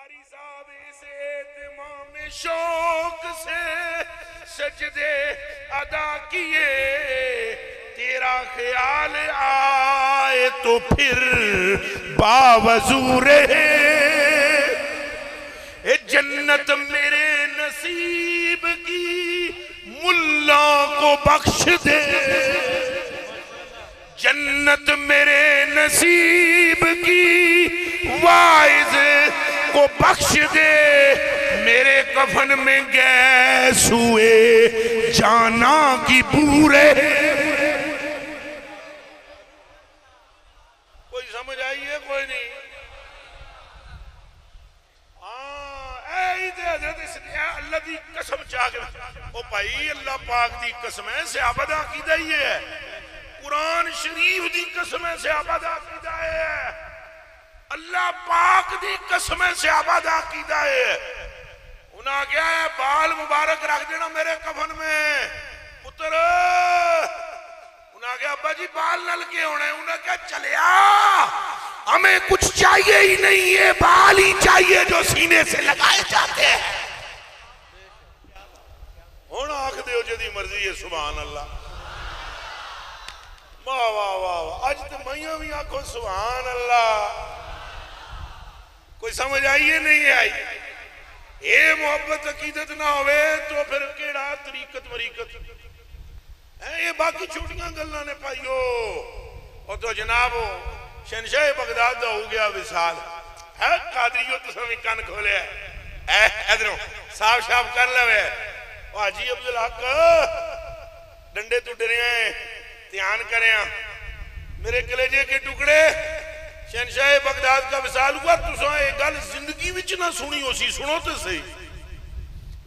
قاری صاحب اس اہتمام شوق سے سجدے ادا کیے، تیرا خیال آئے تو پھر باوضو رہے، اے جنت میرے نصیب کی ملا کو بخش دے، جنت میرے نصیب کی وائز کو بخش دے، میرے کفن میں گیس ہوئے جانا کی بورے۔ کوئی سمجھ آئیے کوئی نہیں؟ حضرت اس نے اللہ دی قسم چاہ کے او بھائی اللہ پاک دی قسم ہے، صحابہ دا عقیدہ ہی ہے، قرآن شریف دی قسم ہے، صحابہ دا عقیدہ ہے، اللہ پاک دی قسم ہے، صحابہ دا عقیدہ ہے۔ انہاں کیا ہے بال مبارک رکھ دینا میرے کفن میں پتر، انہاں کیا ابا جی بال نل کے ہونے، انہاں کیا چلیا ہمیں کچھ چاہیے ہی نہیں، یہ بال ہی چاہیے جو سینے سے لگائے جاتے ہیں۔ ہونا آنکھ دیو جدی مرضی ہے، سبحان اللہ، واہ واہ واہ، آج تو میاں بھی آنکھوں سبحان اللہ۔ کوئی سمجھ آئیے نہیں آئی؟ اے محبت عقیدت نہ ہوئے تو پھر کیڑا طریقت مریقت یہ باقی چھوٹیاں گلہ نے پائیو۔ اور تو جناب شہنشاہ بغداد دا ہو گیا وصال ہے، قادریو تو سمی کان کھولے ہے، ادھروں صاف شاف کر لوے، حاجی عبدالحق ڈنڈے تو ڈرے ہیں، دھیان کریں، میرے کلیجے کے ٹکڑے، شہنشاہ بغداد کا وصال ہوا، تو سو ایک گل زندگی وچ نہ سنی ہو سی، سنو تو صحیح۔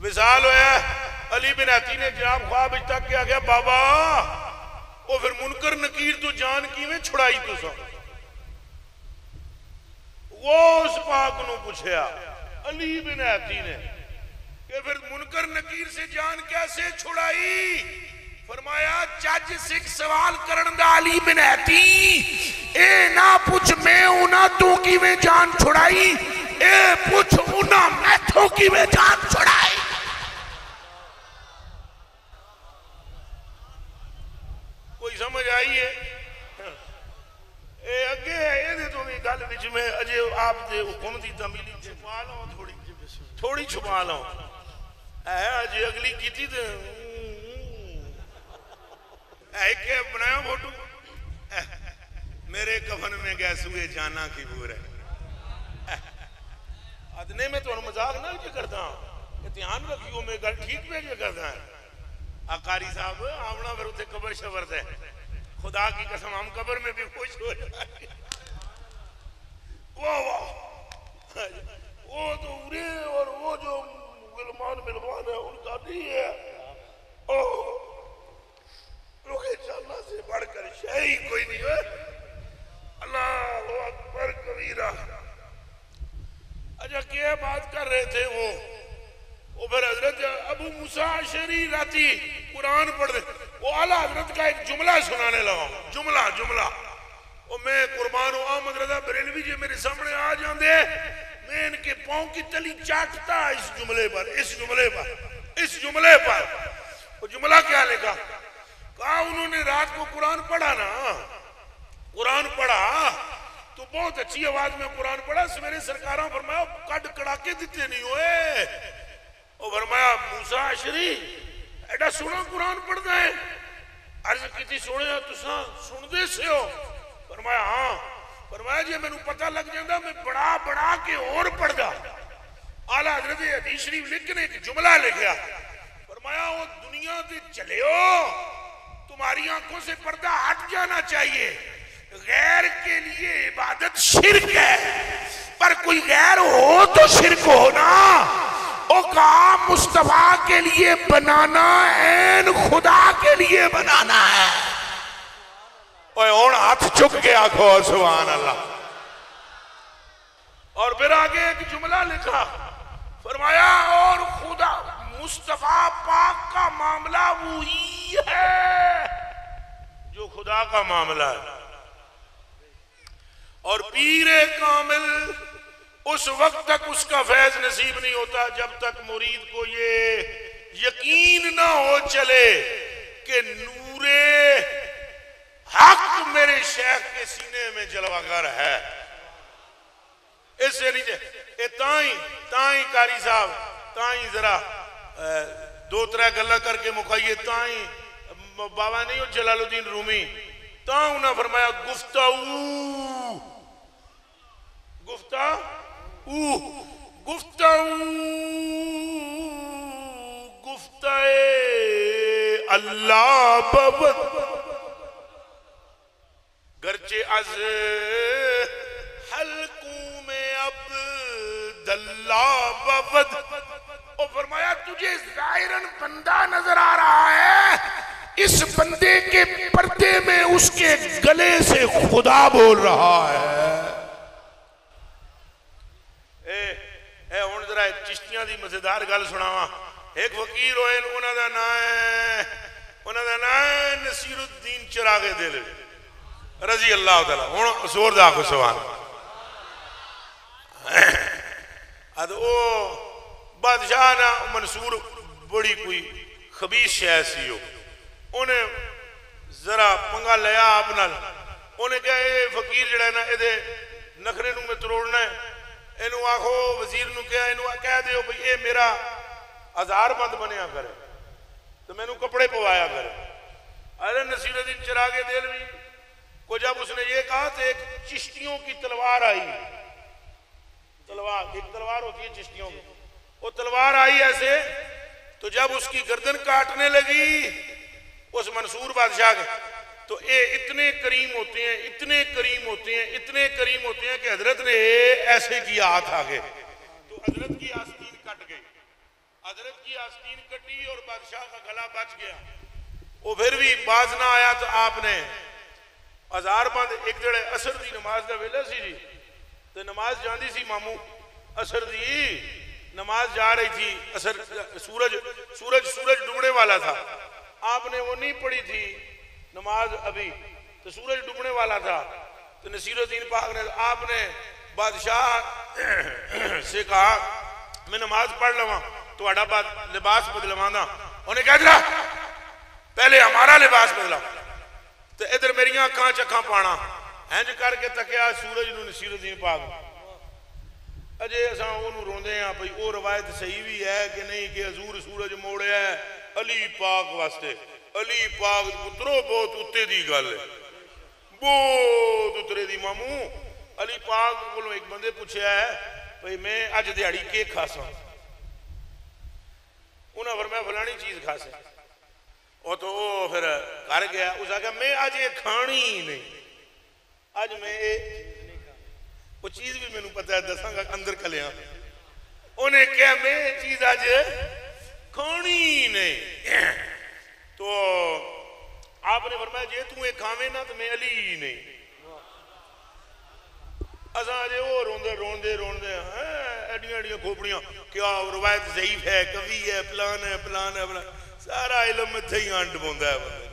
وصال ہویا علی بن عطی نے جناب خواب اجتا کیا گیا بابا، وہ پھر منکر نکیر تو جان کی میں چھڑائی تو سو، وہ اس پاک نو پوچھیا علی بن عطی نے کہ پھر منکر نکیر سے جان کیسے چھڑائی؟ فرمایا چاج سکھ سوال کرن دا علی بن عطی، اے نہ پوچھ میں انہاں تو کی میں جان چھڑائی، اے پوچھ انہاں میں تو کی میں جان چھڑائی۔ کوئی سمجھ آئیے؟ اے اگے اے دے تو نہیں گل وچ میں اجے آپ دے حکم دی تمیلی چھپا لوں، تھوڑی چھپا لوں، اجے اگلی کیتی تے کہ بنایا فوٹو میرے کفن میں گیس ہوئے جانا کی بور ہے۔ ادنے میں تو انہوں مزاق نہ کیا کرتا ہوں، اتحان رکھیو میں گھر ٹھیک میں کیا کرتا ہے۔ قاری صاحب آمنا پھر اتھے قبر شبر دے، خدا کی قسم ہم قبر میں بھی خوش ہو جائے، وہ تو ارے اور وہ جو غلمان ملوان ہے ان کا نہیں ہے، روحے چلنا سے بڑھ کر شہی کوئی نہیں ہے۔ اللہ اکبر کبیرہ۔ اچھا کیا بات کر رہے تھے وہ پھر حضرت ابو موسیٰ عشری راتی قرآن پڑھ دے، وہ اعلیٰ حضرت کا ایک جملہ سنانے لگا، جملہ وہ میں قربان و احمد رضا بریلوی جی میرے سامنے آ جان دے، میں ان کے پاؤں کی تلی چاٹتا اس جملے پر۔ وہ جملہ کیا لکھا؟ کہا انہوں نے رات کو قرآن پڑھا نا، قرآن پڑھا تو بہت اچھی آواز میں قرآن پڑھا، میرے سرکاراں فرمایا کڈ کڑاکے دیتے نہیں ہوئے، اور فرمایا موسیٰ عشری ایڈا سونا قرآن پڑھتا ہے، عرض کی تھی سونے تو سن دے سے ہو؟ فرمایا ہاں، فرمایا جی میں نے پتہ لگ جاندہ میں بڑا کے اور پڑھ دا۔ اعلیٰ حضرت حدیث شریف لکھنے ایک جملہ لکھیا، فرمایا وہ دنیا دے چلے ہو، تمہاری آنکھوں سے پردہ ہٹ جانا چاہیے، غیر کے لیے عبادت شرک ہے، پر کوئی غیر ہو تو شرک ہونا، او کہا مصطفیٰ کے لیے بنانا این خدا کے لیے بنانا ہے۔ اوہ اون ہاتھ چک کے آنکھو سبحان اللہ۔ اور پھر آگے ایک جملہ لکھا، فرمایا اور خدا مصطفیٰ پاک کا معاملہ وہی ہے جو خدا کا معاملہ ہے، اور پیر کامل اس وقت تک اس کا فیض نصیب نہیں ہوتا جب تک مرید کو یہ یقین نہ ہو چلے کہ نور حق میرے شیخ کے سینے میں جلوہ گر ہے. اس سے نیچے تائیں قاری صاحب تائیں ذرا دو ترے گلا کر کے مکائیے. تائیں بابا نہیں ہو جلال الدین رومی تاں انہاں فرمایا گفتہ اللہ بابت گرچہ از حلقوں میں عبداللہ بابت. اور فرمایا تجھے ظاہراً بندہ نظر آ رہا ہے, اس بندے کے پردے میں اس کے گلے سے خدا بول رہا ہے. اے ہن ذرا چشتیاں دی مزیدار گل سناواں. ایک فقیر ہوئے انہاں دا نام ہے نصیر الدین چراغ دل رضی اللہ تعالیٰ. ہن زور دا کو سبحان اد او بادشاہ نا منصور بڑی کوئی خبیث شے سی ہو. انہیں ذرا پنگا لیا آپ نال. انہیں کہا اے فقیر جڑا ہے نا اے دے نخرے نو میں تروڑنا ہے. انہوں آخو وزیر نو کہا انہوں کہہ دیو بھئی اے میرا ہزار بند بنیا کرے تو میں نو کپڑے پوایا کرے. ارے نصیر الدین چراغ دہلوی کو جب اس نے یہ کہا تو ایک چشتیوں کی تلوار آئی. ایک تلوار ہوتی ہے چشتیوں کی, وہ تلوار آئی ایسے تو جب اس کی گردن کاٹنے لگی اس منصور بادشاہ کے تو اے اتنے کریم ہوتے ہیں کہ حضرت نے ایسے کیا ہاتھ آگے تو حضرت کی آستین کٹ گئی. حضرت کی آستین کٹی اور بادشاہ کا گلا بچ گیا. وہ پھر بھی باز نہ آیا تو آپ نے ہزار بند ایک جڑے اثر دی نماز دا ویلا سی جی تو نماز جاندی سی مامو اثر دی نماز جا رہی تھی. اثر سورج ڈوبنے والا تھا. آپ نے وہ نہیں پڑھی تھی نماز ابھی تو سورج ڈوبنے والا تھا. تو نصیر الدین پاک نے آپ نے بادشاہ سے کہا میں نماز پڑھ لواں تو اڈا لباس بدلوانا. انہیں کہہ دیا پہلے ہمارا لباس بدلا تو ادھر میری اکھاں چکھاں پانا. اینج کر کے تکیا سورج نو نصیر الدین پاک اجے اساں اونوں روندے ہاں بھئی او روایت صحیح بھی ہے کہ نہیں کہ حضور سورج موڑیا ہے علی پاک واسطے. علی پاک پترو بہت اتے دی گل ہے, بہت اترے دی مامو. علی پاک کو ایک بندے پوچھیا ہے بھئی میں اج دیہاڑی کے کھاساں. انہاں فرمایا فلانی چیز کھاسے. وہ تو وہ پھر کر گیا. اس آگیا میں اج یہ کھانی ہی نہیں, اج میں وہ چیز بھی میں نے پتا ہے دساں گا اندر کلیاں. انہیں کہا میں چیز اج کھانی ہی نہیں. تو آپ نے فرمایا جے تمہیں کھاویں نا تو میں علی ہی نہیں. اساں اجے وہ روندے ایڈیاں کھوپڑیاں کیا روایت ضعیف ہے کبھی ہے پلان ہے سارا علم اتھے ہی آنڈ بوندا ہے بندے.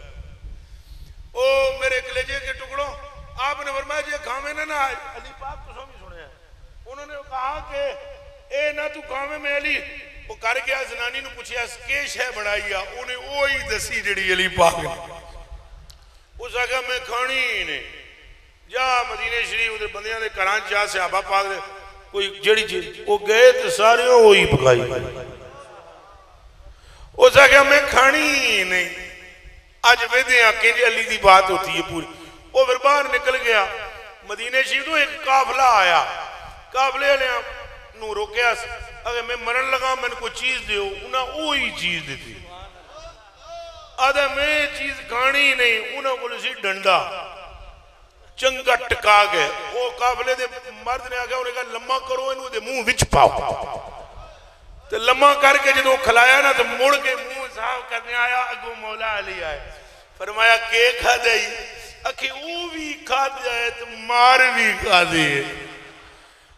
او میرے کلیجے کے ٹکڑوں آپ نے فرمایا جے کھاویں نا علی پاک تو سمجھ سنے ہیں. انہوں نے کہا کہ اے نہ تو کھاویں میں علی. وہ کر گیا زنانی نو پوچھیا کیش ہے بنائی آ. انہیں وہی دسی جڑی علی پاک نے. اس آگا میں کھانی ہی نہیں. جا مدینہ شریف ادھر بندیاں دے کرانچ جا صحابہ پاک دے کوئی جڑی چیز وہ گئے تو سارے وہی پکائی. اس آگا میں کھانی ہی نہیں. آج ویدے ہیں کہ علی دی بات ہوتی ہے پوری. وہ پھر باہر نکل گیا. مدینہ شریف تو ایک قافلہ آیا. قافلے لیا نو روکیا اگر میں مرن لگا میں نے کوئی چیز دیو انہاں وہی چیز دیتی. آدھا میں چیز کھانی نہیں. انہاں کو سی ڈنڈا چنگا ٹکا گئے. وہ قافلے دے مرد نے آگیا انہیں کہا لمحہ کرو انہوں دے منہ وچ پاؤ. تو لمحہ کر کے جدو کھلایا نا تو مڑ کے منہ صاف کرنے آیا. اگو مولا علی آئے فرمایا کہ کھا دائی اکھے او بھی کھا جائے تو مار بھی کھا دے.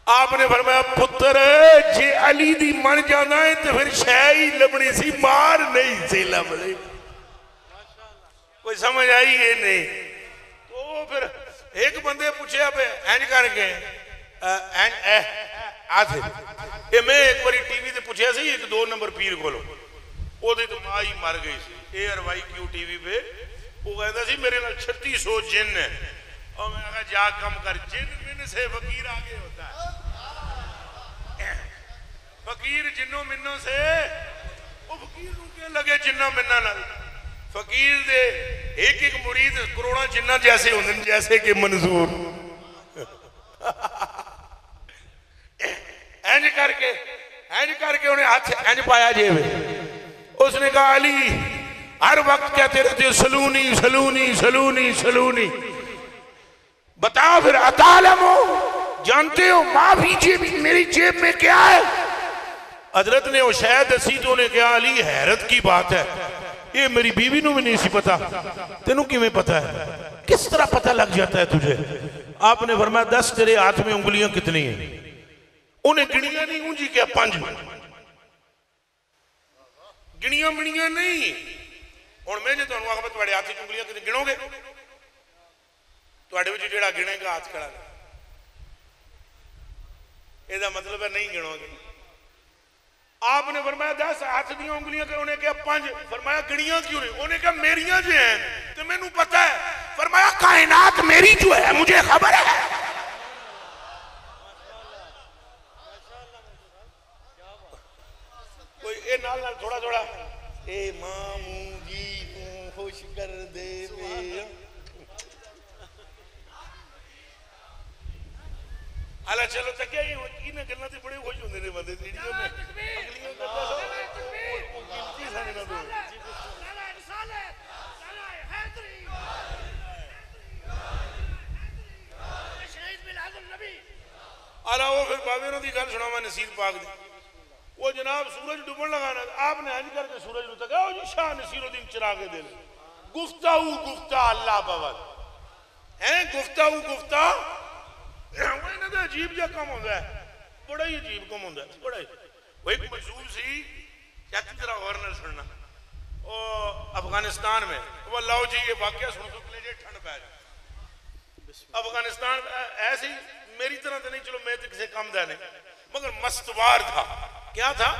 آپ نے فرمایا پتر جے علی دی من جانا ہے تو پھر شاہی لبنی سی مار نہیں سی لبنی. کوئی سمجھ آئی ہے نہیں. تو پھر ایک بندے پوچھے اب اینج کر کے ہاتھ یہ میں ایک باری ٹی وی تے پوچھا سی ایک 2 نمبر پیر کولو او دے تو ماں ہی مر گئی سی A R Y Q T V پہ وہ کہتا سی میرے نال 3600 جن ہے اور میں کہا جا کم کر جن من سے فقیر آگے ہوتا ہے فقیر جنوں منوں سے وہ فقیر نوں کیا لگے جنہ منہ نال فقیر دے ایک ایک مرید کروڑا جنہ جیسے ہوندے جیسے کہ منظور اینج کر کے انہیں ہاتھ اینج پایا جیب اس نے کہا علی ہر وقت کہتے رہتے سلونی سلونی سلونی سلونی بتا پھر اتعلمو جانتے ہو معافی جیب میری جیب میں کیا ہے حضرت نے وہ شاید اسی تو نے کہا علی حیرت کی بات ہے یہ میری بیوی نو بھی نہیں سی پتا تینوں کی میں پتا ہے کس طرح پتہ لگ جاتا ہے تجھے آپ نے فرمایا 10 تیرے ہاتھ میں انگلیاں کتنی ہیں انہیں گنیاں نہیں ہوں جی کیا 5 گنیاں منیاں نہیں اور میں جو تو انہوں آخبت تھوڑے ہاتھ کی انگلیاں کتنی گنو گے تھوڑے وچ جیڑا گنے گا ہاتھ کھڑا یہ دا مطلب ہے نہیں گنو گے آپ نے فرمایا 10 ہاتھ دیاں انگلیاں کہ انہیں کہا 5 فرمایا گنیاں کیوں نہیں انہیں کہا میریاں جو ہیں تو میں نو پتا ہے فرمایا کائنات میری جو ہے مجھے خبر ہے کوئی اے نال نال تھوڑا تھوڑا اے ماموں جی کو خوش کر دے بے اللہ چلو تکیا ہی انہیں گلنا تھی بڑے خوش ہوندے نے بندے ویڈیو میں اگلیوں کرتا سو وہ قیمتی سانے نہ دو اللہ وہ پھر بابیروں دی گل سنا میں نصیر پاک دی وہ جناب سورج ڈوبن لگانا آپ نے حج کر کے سورج نو تکا جی شاہ نصیر الدین چراغ دل گفتہ اللہ بابت ہیں گفتہ وہ انہوں نے عجیب جا کم ہوندہ ہے بڑا ہی عجیب کم ہوندہ ہے بڑا ہی وہ ایک مجذوب سی کہتی طرح غورنر سننا افغانستان میں وہ اللہ جی یہ واقعہ سن تو کلے جے ٹھنڈ پہ افغانستان ایسے ہی میری طرح تو نہیں چلو میں تو کسی کم دے نہیں مگر مستوار تھا کیا تھا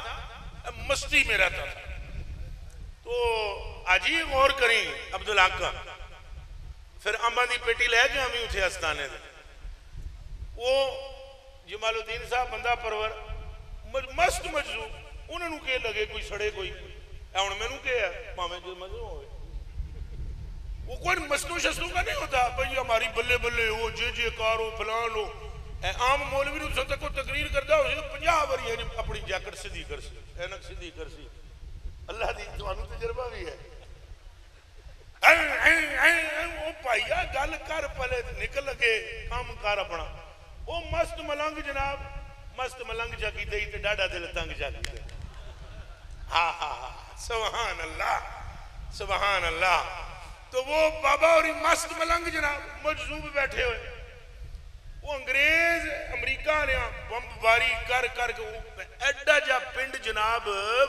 مستی میں رہتا تھا تو عجیب غور کریں عبدالحق کا پھر اماں دی پیٹی لے کے ہمیں اتھے ہستانے دے وہ جمال الدین صاحب بندہ پرور مست مجذوب انہوں نے کہ لگے کوئی سڑے کوئی اون میں نے کہا مامے جو مجذوب ہوئے وہ کوئی مستو شستو کا نہیں ہوتا بھئی ہماری بلے بلے ہو جے کارو فلان ہو عام مولوی نے سب تک کو تقریر کرتا ہو 50 باری ہے اپنی جیکٹ سیدھی کر سی اینک سیدھی کر سی اللہ دی توانو تجربہ بھی ہے وہ پائیا گل کر پلے نکل لگے کام کار اپنا وہ مست ملنگ جناب مست ملنگ جا کی دئی تے ڈاڈا دل تنگ جا کی ہاں سبحان اللہ تو وہ بابا اور مست ملنگ جناب مجذوب بیٹھے ہوئے وہ انگریز امریکہ نے بم باری کر کے ایڈا جا پنڈ جناب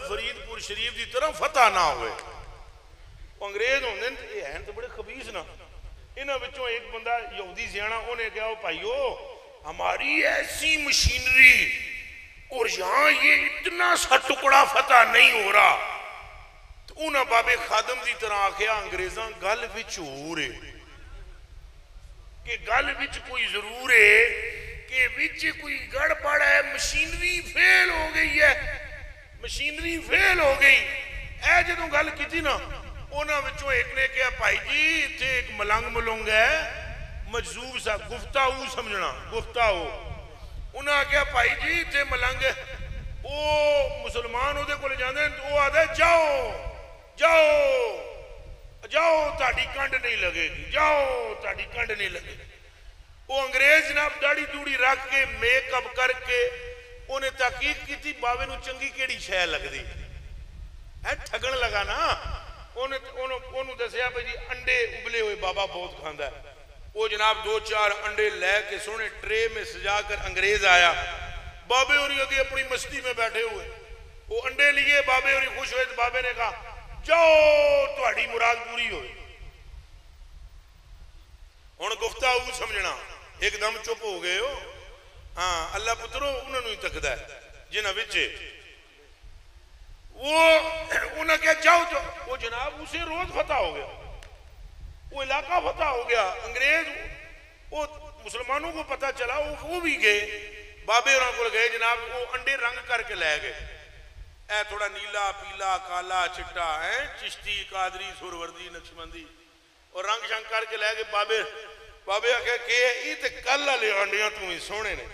فرید پور شریف دی طرح فتح نہ ہوئے وہ انگریز ہوندے یہ ہیں تو بڑے خبیث نہ انہاں وچوں ایک بندہ یہودی سیانا انہیں کہا وہ بھائیو ہماری ایسی مشینری اور یہاں یہ اتنا سا ٹکڑا فتح نہیں ہو رہا تو انہاں بابے خادم دی طرح آکھیا انگریزاں گل وچ ہو رہے کہ گل وچ کوئی ضرور ہے کہ وچ کوئی گڑ پڑ ہے مشینری فیل ہو گئی ہے مشینری فیل ہو گئی اے جدوں گل کیتی نا انہاں وچوں ایک نے کہا بھائی جی اتھے ایک ملنگ ملنگ ہے مجذوب صاحب گفتاؤ سمجھنا گفتاؤ انہاں کہا بھائی جی اتھے ملنگ ہے وہ مسلمان ہو دے کو لے جاندے ہیں تو وہ آدھے جاؤ تاڑی کنڈ نہیں لگے گی جاؤ تاڑی کنڈ نہیں لگے گی وہ انگریز جناب داڑی دوڑی رکھ کے میک اپ کر کے انہیں تحقیق کی تھی باوے نو چنگی کیڑی شے لگ دی ہے ٹھگن لگا نا انہوں دسیا بھئی جی انڈے ابلے ہوئے بابا بہت کھاندا ہے وہ جناب 2-4 انڈے لے کے سونے ٹرے میں سجا کر انگریز آیا بابے اور یہ اپنی مستی میں بیٹھے ہوئے وہ انڈے لیے بابے اور خوش ہوئے تو بابے نے کہا جاؤ تہاڈی مراد پوری ہوئے ہن گفتگو سمجھنا ایک دم چپ ہو گئے ہو ہاں اللہ پترو انہوں نے تکدا ہے جنہ وچے وہ انہیں کہا جاؤ تو وہ جناب اسے روز فتح ہو گیا، وہ علاقہ فتح ہو گیا، انگریز وہ مسلمانوں کو پتہ چلا وہ بھی گئے بابے اور کو گئے جناب، وہ انڈے رنگ کر کے لے گئے، اے تھوڑا نیلا پیلا کالا چٹا ہے چشتی قادری سوروردی نقشبندی اور رنگ شنگ کر کے لے گئے، بابے آکھے کہ یہ تے کل والے انڈیاں تو ہی سونے نے،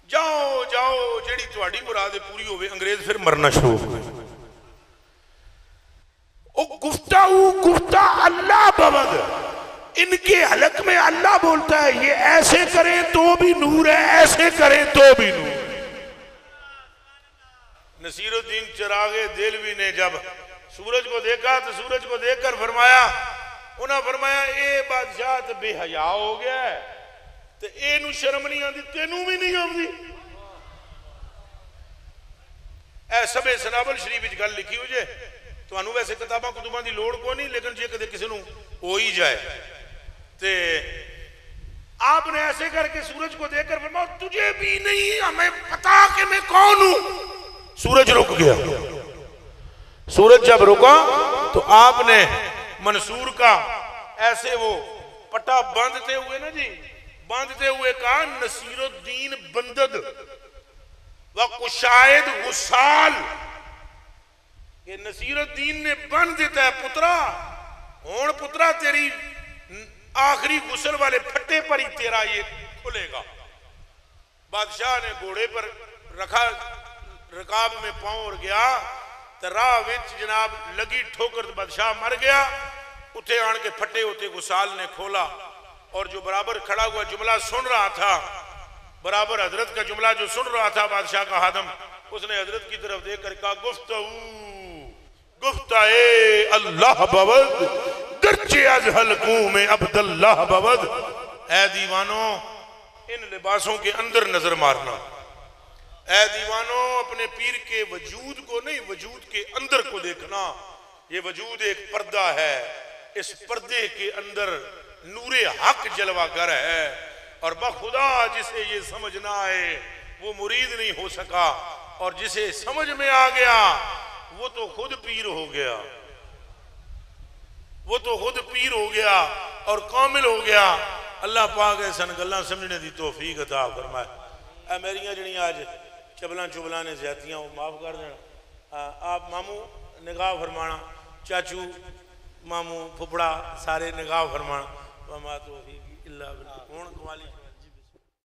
جاؤ جاؤ جیڑی تہاڈی مراد پوری ہوئے، انگریز پھر مرنا شروع ہو گئے۔ او گفتہ اللہ بود، ان کے حلق میں اللہ بولتا ہے یہ ایسے کریں تو بھی نور ہے، ایسے کریں تو بھی نور۔ نصیر الدین چراغ دہلوی نے جب سورج کو دیکھا تو سورج کو دیکھ کر فرمایا، انہاں فرمایا اے بادشاہ تو بے حیا ہو گیا ہے، تو اے نو شرم نہیں آندی تینوں بھی نہیں آندی۔ اے سب سنابل شریف وچ گل لکھی ہو جائے تو انہوں ویسے کتاباں کتباں دی لوڑ کو نہیں، لیکن جے کدے کسی نو ہو ہی جائے تے آپ نے ایسے کر کے سورج کو دیکھ کر فرمایا تجھے بھی نہیں ہمیں پتا کہ میں کون ہوں۔ سورج رک گیا، سورج جب رکا تو آپ نے منصور کا ایسے وہ پٹا باندھتے ہوئے نا جی، باندھتے ہوئے کہا نصیر الدین بندد وقشائد غسال، کہ نصیر الدین نے بند دیتا ہے پترا، ہون پترا تیری آخری غسل والے پھٹے پر ہی تیرا یہ کھلے گا۔ بادشاہ نے گھوڑے پر رکھا، رکاب میں پاؤں اور گیا تو راہ وچ جناب لگی ٹھوکر بادشاہ مر گیا، اتھے آن کے پھٹے ہوتے غسال نے کھولا، اور جو برابر کھڑا ہوا جملہ سن رہا تھا، برابر حضرت کا جملہ جو سن رہا تھا بادشاہ کا خادم، اس نے حضرت کی طرف دیکھ کر کہا گفتہ اے اللہ بود گرچہ از حلقوں میں عبداللہ بود۔ اے دیوانوں ان لباسوں کے اندر نظر مارنا، اے دیوانوں اپنے پیر کے وجود کو نہیں وجود کے اندر کو دیکھنا، یہ وجود ایک پردہ ہے، اس پردے کے اندر نور حق جلوہ گر ہے، اور بخدا جسے یہ سمجھ نہ آئے وہ مرید نہیں ہو سکا، اور جسے سمجھ میں آ گیا وہ تو خود پیر ہو گیا، وہ تو خود پیر ہو گیا اور کامل ہو گیا۔ اللہ پاک ایسا گلاں سمجھنے دی توفیق عطا فرمائے۔ اے میریاں جڑیاں آج چبلاں نے زیادتیاں وہ معاف کر دینا، آپ ماموں نگاہ فرمانا، چاچو ماموں پھپڑا سارے نگاہ فرمانا، وما توفیق الا باللہ۔